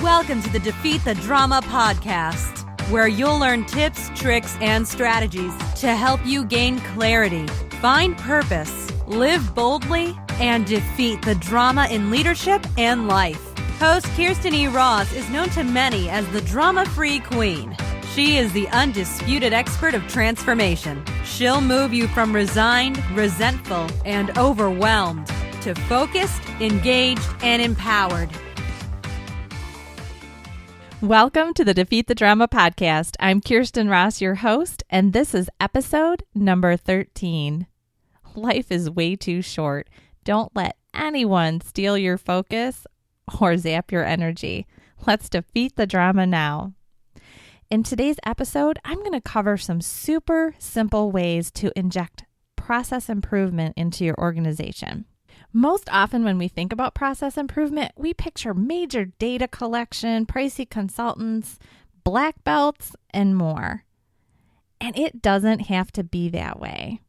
Welcome to the Defeat the Drama podcast, where you'll learn tips, tricks, and strategies to help you gain clarity, find purpose, live boldly, and defeat the drama in leadership and life. Host Kirsten E. Ross is known to many as the drama-free queen. She is the undisputed expert of transformation. She'll move you from resigned, resentful, and overwhelmed to focused, engaged, and empowered. Welcome to the Defeat the Drama podcast. I'm Kirsten Ross, your host, and this is episode number 13. Life is way too short. Don't let anyone steal your focus or zap your energy. Let's defeat the drama now. In today's episode, I'm going to cover some super simple ways to inject process improvement into your organization. Most often when we think about process improvement, we picture major data collection, pricey consultants, black belts, and more. And it doesn't have to be that way.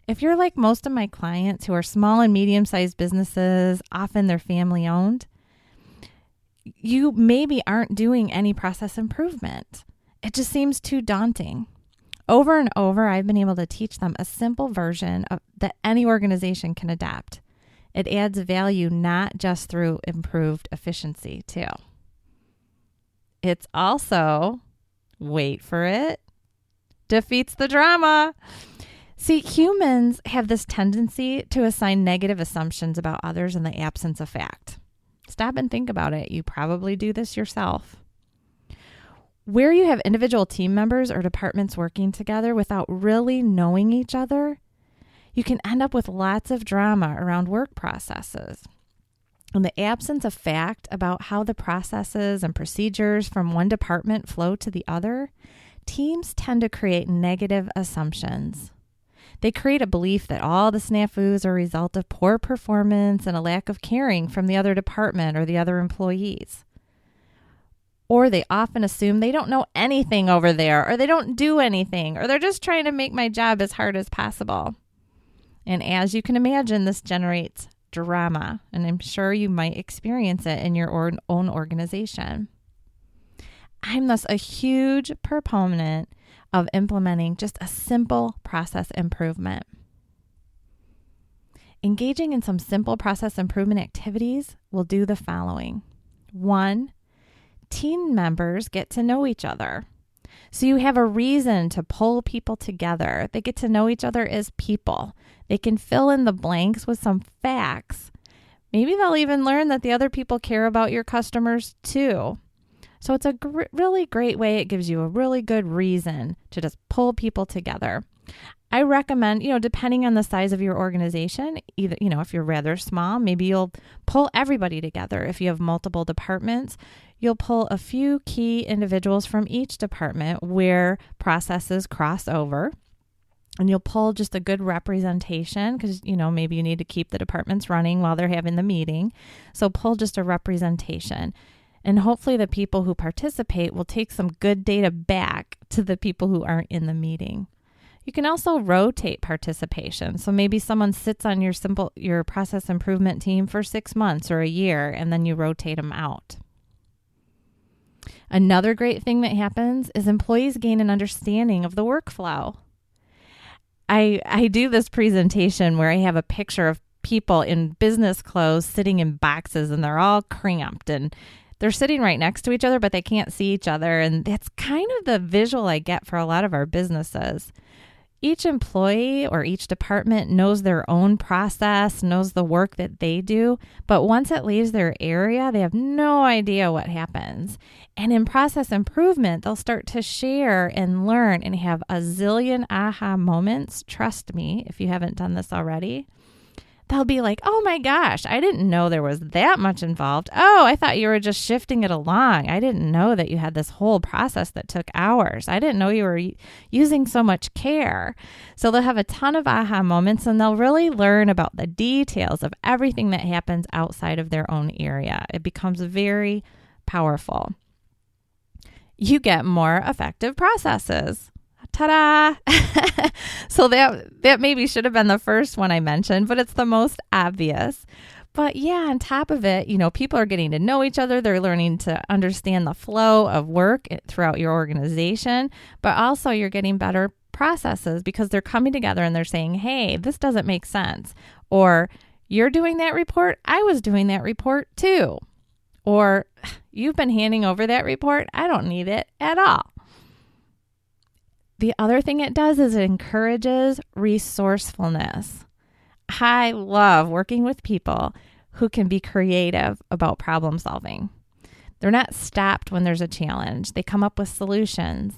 If you're like most of my clients who are small and medium-sized businesses, often they're family-owned, you maybe aren't doing any process improvement. It just seems too daunting. Over and over, I've been able to teach them a simple version that any organization can adopt. It adds value not just through improved efficiency, too. It's also, wait for it, defeats the drama. See, humans have this tendency to assign negative assumptions about others in the absence of fact. Stop and think about it. You probably do this yourself. Where you have individual team members or departments working together without really knowing each other, you can end up with lots of drama around work processes. In the absence of fact about how the processes and procedures from one department flow to the other, teams tend to create negative assumptions. They create a belief that all the snafus are a result of poor performance and a lack of caring from the other department or the other employees. Or they often assume they don't know anything over there, or they don't do anything, or they're just trying to make my job as hard as possible. And as you can imagine, this generates drama, and I'm sure you might experience it in your own organization. I'm thus a huge proponent of implementing just a simple process improvement. Engaging in some simple process improvement activities will do the following. 1, team members get to know each other. So you have a reason to pull people together. They get to know each other as people. They can fill in the blanks with some facts. Maybe they'll even learn that the other people care about your customers too. So it's a really great way. It gives you a really good reason to just pull people together. I recommend, depending on the size of your organization, either, if you're rather small, maybe you'll pull everybody together. If you have multiple departments, you'll pull a few key individuals from each department where processes cross over. And you'll pull just a good representation because, maybe you need to keep the departments running while they're having the meeting. So pull just a representation. And hopefully the people who participate will take some good data back to the people who aren't in the meeting. You can also rotate participation. So maybe someone sits on your process improvement team for 6 months or a year, and then you rotate them out. Another great thing that happens is employees gain an understanding of the workflow. I do this presentation where I have a picture of people in business clothes sitting in boxes, and they're all cramped, and they're sitting right next to each other, but they can't see each other. And that's kind of the visual I get for a lot of our businesses. Each employee or each department knows their own process, knows the work that they do, but once it leaves their area, they have no idea what happens. And in process improvement, they'll start to share and learn and have a zillion aha moments. Trust me, if you haven't done this already. They'll be like, oh my gosh, I didn't know there was that much involved. Oh, I thought you were just shifting it along. I didn't know that you had this whole process that took hours. I didn't know you were using so much care. So they'll have a ton of aha moments, and they'll really learn about the details of everything that happens outside of their own area. It becomes very powerful. You get more effective processes. Ta-da! So that maybe should have been the first one I mentioned, but it's the most obvious. But yeah, on top of it, people are getting to know each other. They're learning to understand the flow of work throughout your organization, but also you're getting better processes because they're coming together and they're saying, hey, this doesn't make sense. Or you're doing that report. I was doing that report too. Or you've been handing over that report. I don't need it at all. The other thing it does is it encourages resourcefulness. I love working with people who can be creative about problem solving. They're not stopped when there's a challenge. They come up with solutions.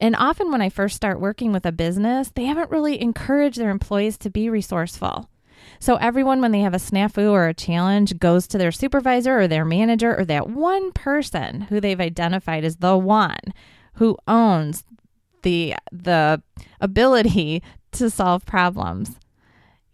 And often when I first start working with a business, they haven't really encouraged their employees to be resourceful. So everyone, when they have a snafu or a challenge, goes to their supervisor or their manager or that one person who they've identified as the one who owns the ability to solve problems.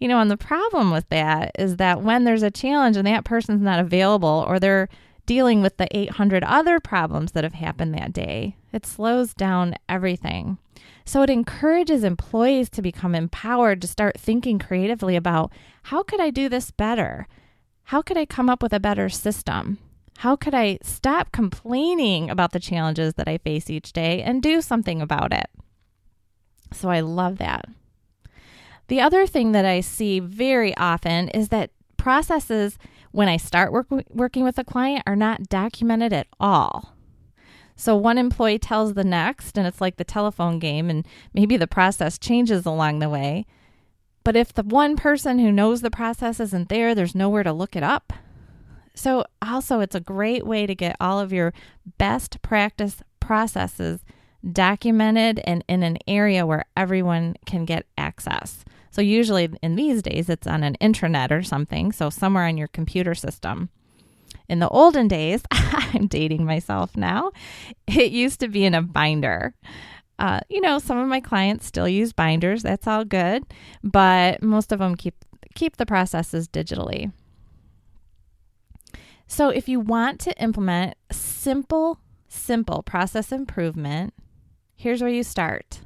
And the problem with that is that when there's a challenge and that person's not available or they're dealing with the 800 other problems that have happened that day, it slows down everything. So it encourages employees to become empowered to start thinking creatively about, how could I do this better? How could I come up with a better system? How could I stop complaining about the challenges that I face each day and do something about it? So I love that. The other thing that I see very often is that processes, when I start working with a client, are not documented at all. So one employee tells the next, and it's like the telephone game, and maybe the process changes along the way. But if the one person who knows the process isn't there, there's nowhere to look it up. So also, it's a great way to get all of your best practice processes documented and in an area where everyone can get access. So usually in these days, it's on an intranet or something, so somewhere on your computer system. In the olden days, I'm dating myself now, it used to be in a binder. Some of my clients still use binders. That's all good, but most of them keep the processes digitally. So if you want to implement simple process improvement, here's where you start.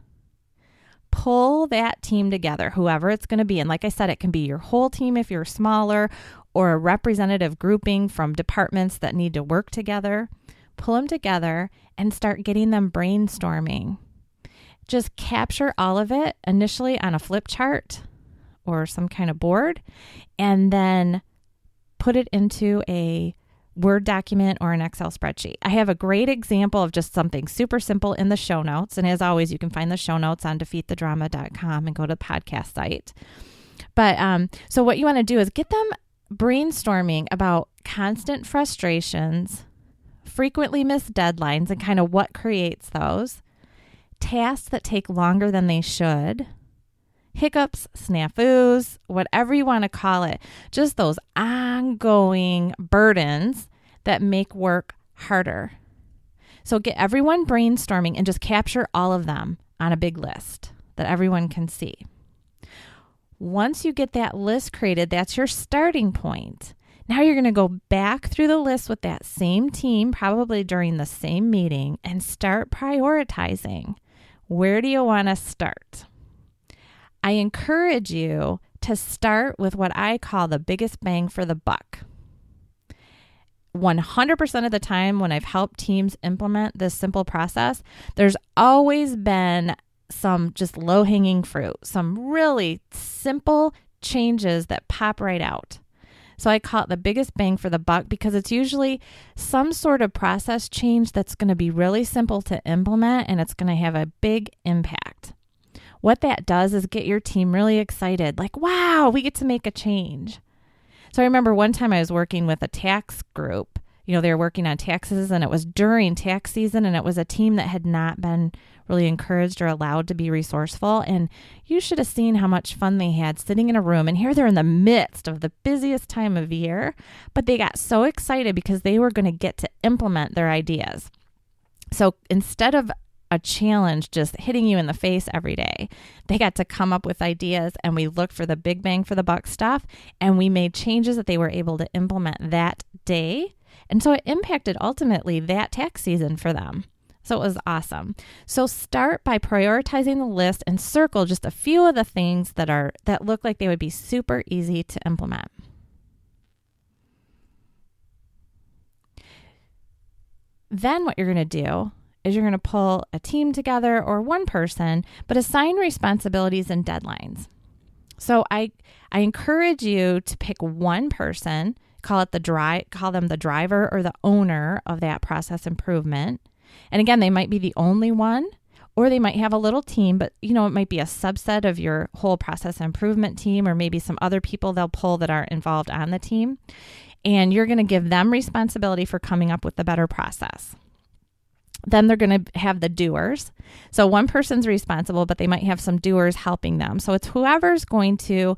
Pull that team together, whoever it's going to be. And like I said, it can be your whole team if you're smaller, or a representative grouping from departments that need to work together. Pull them together and start getting them brainstorming. Just capture all of it initially on a flip chart or some kind of board, and then put it into a Word document or an Excel spreadsheet. I have a great example of just something super simple in the show notes. And as always, you can find the show notes on defeatthedrama.com and go to the podcast site. But so what you want to do is get them brainstorming about constant frustrations, frequently missed deadlines, and kind of what creates those, tasks that take longer than they should, hiccups, snafus, whatever you want to call it, just those ongoing burdens that make work harder. So get everyone brainstorming and just capture all of them on a big list that everyone can see. Once you get that list created, that's your starting point. Now you're going to go back through the list with that same team, probably during the same meeting, and start prioritizing. Where do you want to start? I encourage you to start with what I call the biggest bang for the buck. 100% of the time when I've helped teams implement this simple process, there's always been some just low-hanging fruit, some really simple changes that pop right out. So I call it the biggest bang for the buck because it's usually some sort of process change that's going to be really simple to implement, and it's going to have a big impact. What that does is get your team really excited, like, wow, we get to make a change. So I remember one time I was working with a tax group. They were working on taxes, and it was during tax season, and it was a team that had not been really encouraged or allowed to be resourceful. And you should have seen how much fun they had sitting in a room. And here they're in the midst of the busiest time of year, but they got so excited because they were going to get to implement their ideas. So instead of a challenge just hitting you in the face every day, they got to come up with ideas, and we looked for the big bang for the buck stuff, and we made changes that they were able to implement that day. And so it impacted ultimately that tax season for them. So it was awesome. So start by prioritizing the list and circle just a few of the things that look like they would be super easy to implement. Then what you're going to do is you're going to pull a team together or one person, but assign responsibilities and deadlines. So I encourage you to pick one person, call them the driver or the owner of that process improvement. And again, they might be the only one, or they might have a little team, but it might be a subset of your whole process improvement team, or maybe some other people they'll pull that are involved on the team. And you're going to give them responsibility for coming up with the better process. Then they're going to have the doers. So one person's responsible, but they might have some doers helping them. So it's whoever's going to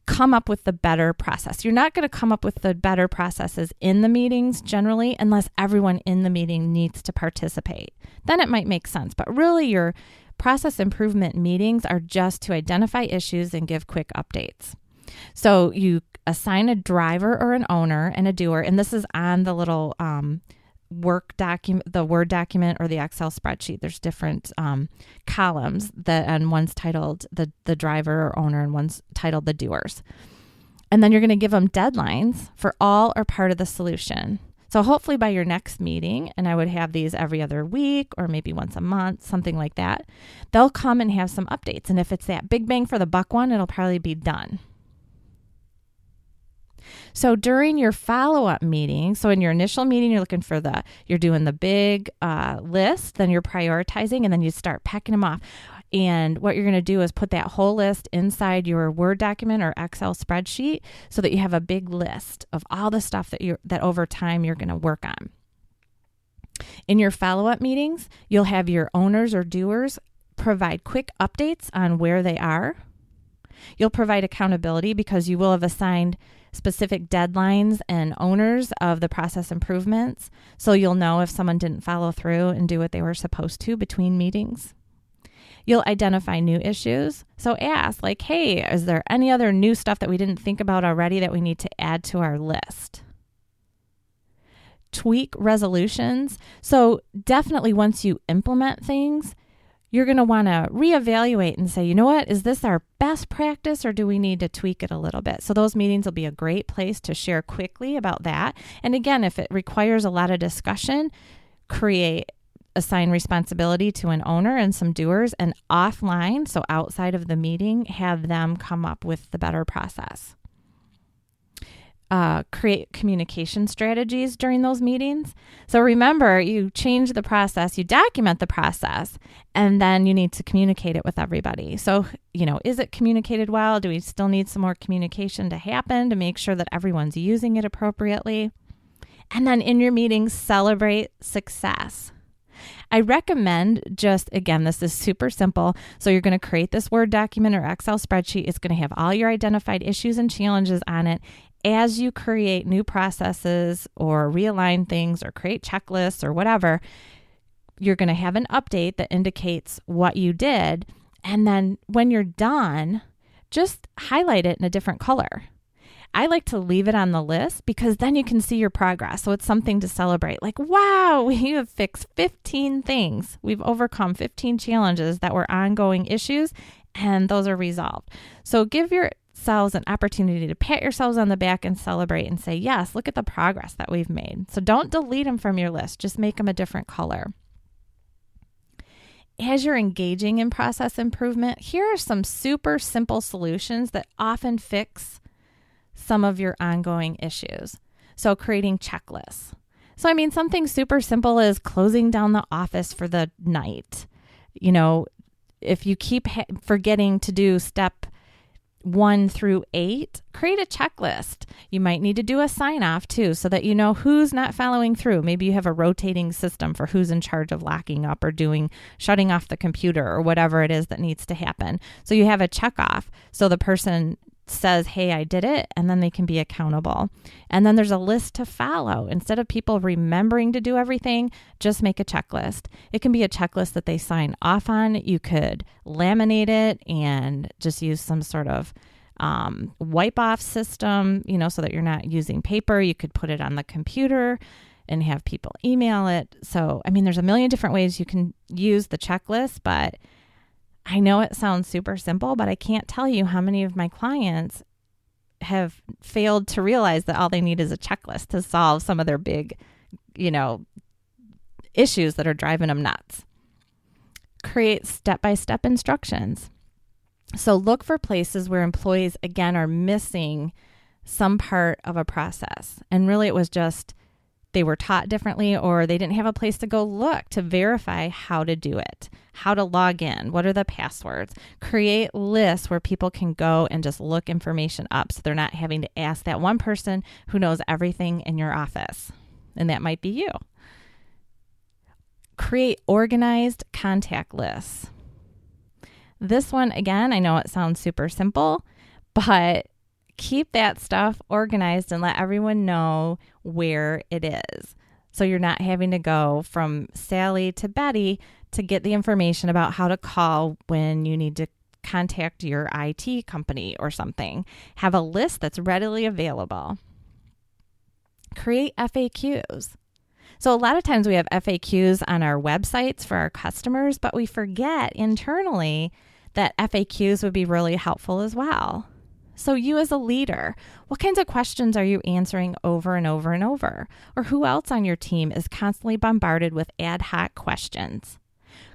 come up with the better process. You're not going to come up with the better processes in the meetings generally, unless everyone in the meeting needs to participate. Then it might make sense. But really, your process improvement meetings are just to identify issues and give quick updates. So you assign a driver or an owner and a doer, and this is on the little work document, the Word document or the Excel spreadsheet. There's different columns and one's titled the driver or owner and one's titled the doers. And then you're going to give them deadlines for all or part of the solution. So hopefully by your next meeting, and I would have these every other week or maybe once a month, something like that, they'll come and have some updates. And if it's that big bang for the buck one, it'll probably be done. So during your follow-up meeting, so in your initial meeting, you're doing the big list, then you're prioritizing, and then you start pecking them off. And what you're going to do is put that whole list inside your Word document or Excel spreadsheet so that you have a big list of all the stuff that over time you're going to work on. In your follow-up meetings, you'll have your owners or doers provide quick updates on where they are. You'll provide accountability because you will have assigned specific deadlines and owners of the process improvements. So you'll know if someone didn't follow through and do what they were supposed to between meetings. You'll identify new issues. So ask hey, is there any other new stuff that we didn't think about already that we need to add to our list? Tweak resolutions. So definitely once you implement things, you're going to want to reevaluate and say, is this our best practice or do we need to tweak it a little bit? So those meetings will be a great place to share quickly about that. And again, if it requires a lot of discussion, assign responsibility to an owner and some doers, and offline, so outside of the meeting, have them come up with the better process. Create communication strategies during those meetings. So remember, you change the process, you document the process, and then you need to communicate it with everybody. So, is it communicated well? Do we still need some more communication to happen to make sure that everyone's using it appropriately? And then in your meetings, celebrate success. I recommend this is super simple. So you're going to create this Word document or Excel spreadsheet. It's going to have all your identified issues and challenges on it. As you create new processes or realign things or create checklists or whatever, you're going to have an update that indicates what you did. And then when you're done, just highlight it in a different color. I like to leave it on the list because then you can see your progress. So it's something to celebrate. Wow, we have fixed 15 things. We've overcome 15 challenges that were ongoing issues, and those are resolved. So give yourselves an opportunity to pat yourselves on the back and celebrate and say, yes, look at the progress that we've made. So don't delete them from your list. Just make them a different color. As you're engaging in process improvement, here are some super simple solutions that often fix some of your ongoing issues. So creating checklists. So, something super simple is closing down the office for the night. If you keep forgetting to do step 1 through 8, create a checklist. You might need to do a sign off too, so that you know who's not following through. Maybe you have a rotating system for who's in charge of locking up or shutting off the computer or whatever it is that needs to happen. So you have a check off. So the person says, hey, I did it, and then they can be accountable. And then there's a list to follow. Instead of people remembering to do everything, just make a checklist. It can be a checklist that they sign off on. You could laminate it and just use some sort of wipe off system, so that you're not using paper. You could put it on the computer and have people email it. So, there's a million different ways you can use the checklist, but I know it sounds super simple, but I can't tell you how many of my clients have failed to realize that all they need is a checklist to solve some of their big, issues that are driving them nuts. Create step-by-step instructions. So look for places where employees, again, are missing some part of a process. And really it was just they were taught differently, or they didn't have a place to go look to verify how to do it, how to log in, what are the passwords. Create lists where people can go and just look information up so they're not having to ask that one person who knows everything in your office. And that might be you. Create organized contact lists. This one, again, I know it sounds super simple, but keep that stuff organized and let everyone know where it is. So you're not having to go from Sally to Betty to get the information about how to call when you need to contact your IT company or something. Have a list that's readily available. Create FAQs. So a lot of times we have FAQs on our websites for our customers, but we forget internally that FAQs would be really helpful as well. So you as a leader, what kinds of questions are you answering over and over and over? Or who else on your team is constantly bombarded with ad hoc questions?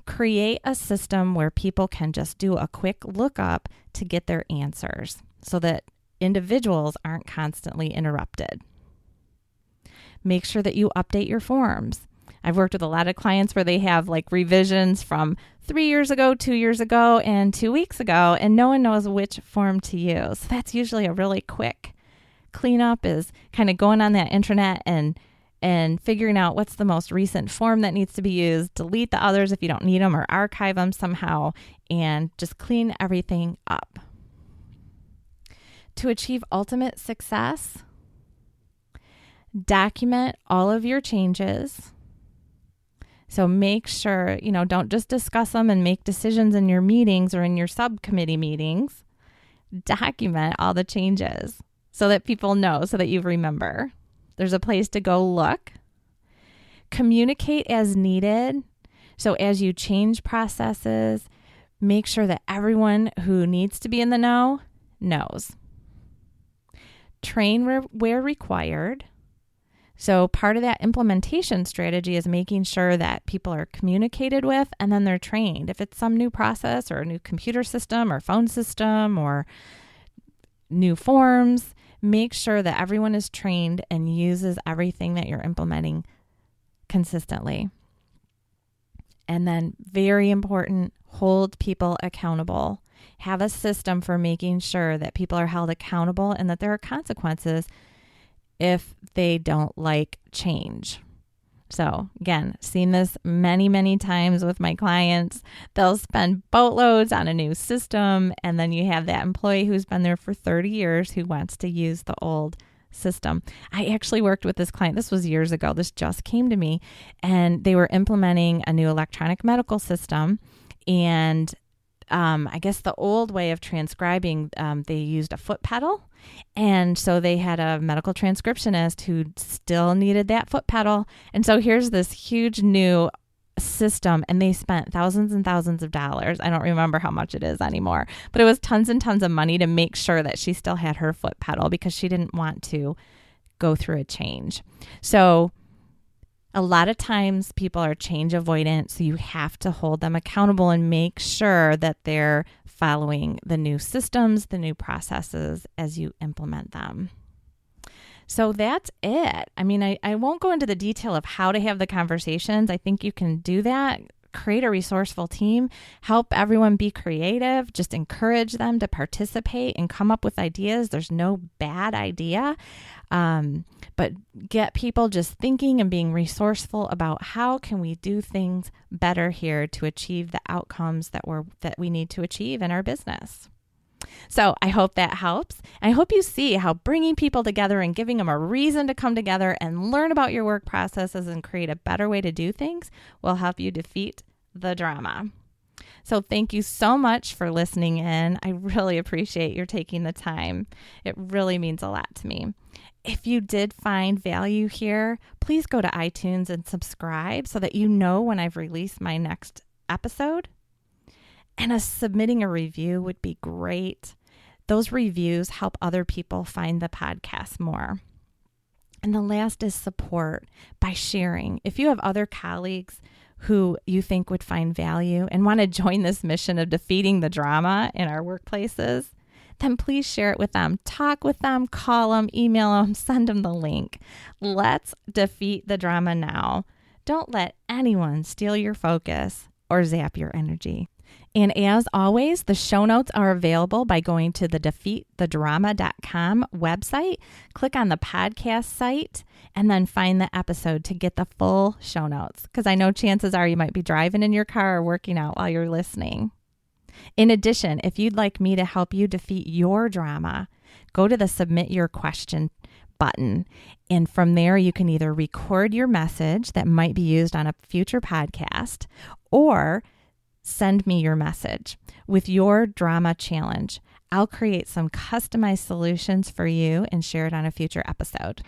Create a system where people can just do a quick lookup to get their answers so that individuals aren't constantly interrupted. Make sure that you update your forms. I've worked with a lot of clients where they have like revisions from 3 years ago, 2 years ago, and 2 weeks ago, and no one knows which form to use. So that's usually a really quick cleanup, is kind of going on that intranet and figuring out what's the most recent form that needs to be used, delete the others if you don't need them, or archive them somehow, and just clean everything up. To achieve ultimate success, document all of your changes. So make sure, don't just discuss them and make decisions in your meetings or in your subcommittee meetings. Document all the changes so that people know, so that you remember. There's a place to go look. Communicate as needed. So as you change processes, make sure that everyone who needs to be in the know knows. Train where required. So part of that implementation strategy is making sure that people are communicated with and then they're trained. If it's some new process or a new computer system or phone system or new forms, make sure that everyone is trained and uses everything that you're implementing consistently. And then very important, hold people accountable. Have a system for making sure that people are held accountable and that there are consequences if they don't like change. So again, seen this many, many times with my clients. They'll spend boatloads on a new system, and then you have that employee who's been there for 30 years who wants to use the old system. I actually worked with this client. This was years ago. This just came to me, and they were implementing a new electronic medical system, and I guess the old way of transcribing, they used a foot pedal. And so they had a medical transcriptionist who still needed that foot pedal. And so here's this huge new system, and they spent thousands and thousands of dollars. I don't remember how much it is anymore, but it was tons and tons of money to make sure that she still had her foot pedal because she didn't want to go through a change. So a lot of times people are change avoidant, so you have to hold them accountable and make sure that they're following the new systems, the new processes as you implement them. So that's it. I mean, I won't go into the detail of how to have the conversations. I think you can do that. Create a resourceful team, help everyone be creative, just encourage them to participate and come up with ideas. There's no bad idea, but get people just thinking and being resourceful about how can we do things better here to achieve the outcomes that we need to achieve in our business. So I hope that helps. I hope you see how bringing people together and giving them a reason to come together and learn about your work processes and create a better way to do things will help you defeat the drama. So thank you so much for listening in. I really appreciate your taking the time. It really means a lot to me. If you did find value here, please go to iTunes and subscribe so that you know when I've released my next episode. And submitting a review would be great. Those reviews help other people find the podcast more. And the last is support by sharing. If you have other colleagues who you think would find value and want to join this mission of defeating the drama in our workplaces, then please share it with them. Talk with them, call them, email them, send them the link. Let's defeat the drama now. Don't let anyone steal your focus or zap your energy. And as always, the show notes are available by going to the defeatthedrama.com website, click on the podcast site, and then find the episode to get the full show notes. Because I know chances are you might be driving in your car or working out while you're listening. In addition, if you'd like me to help you defeat your drama, go to the Submit Your Question button. And from there, you can either record your message that might be used on a future podcast or send me your message with your drama challenge. I'll create some customized solutions for you and share it on a future episode.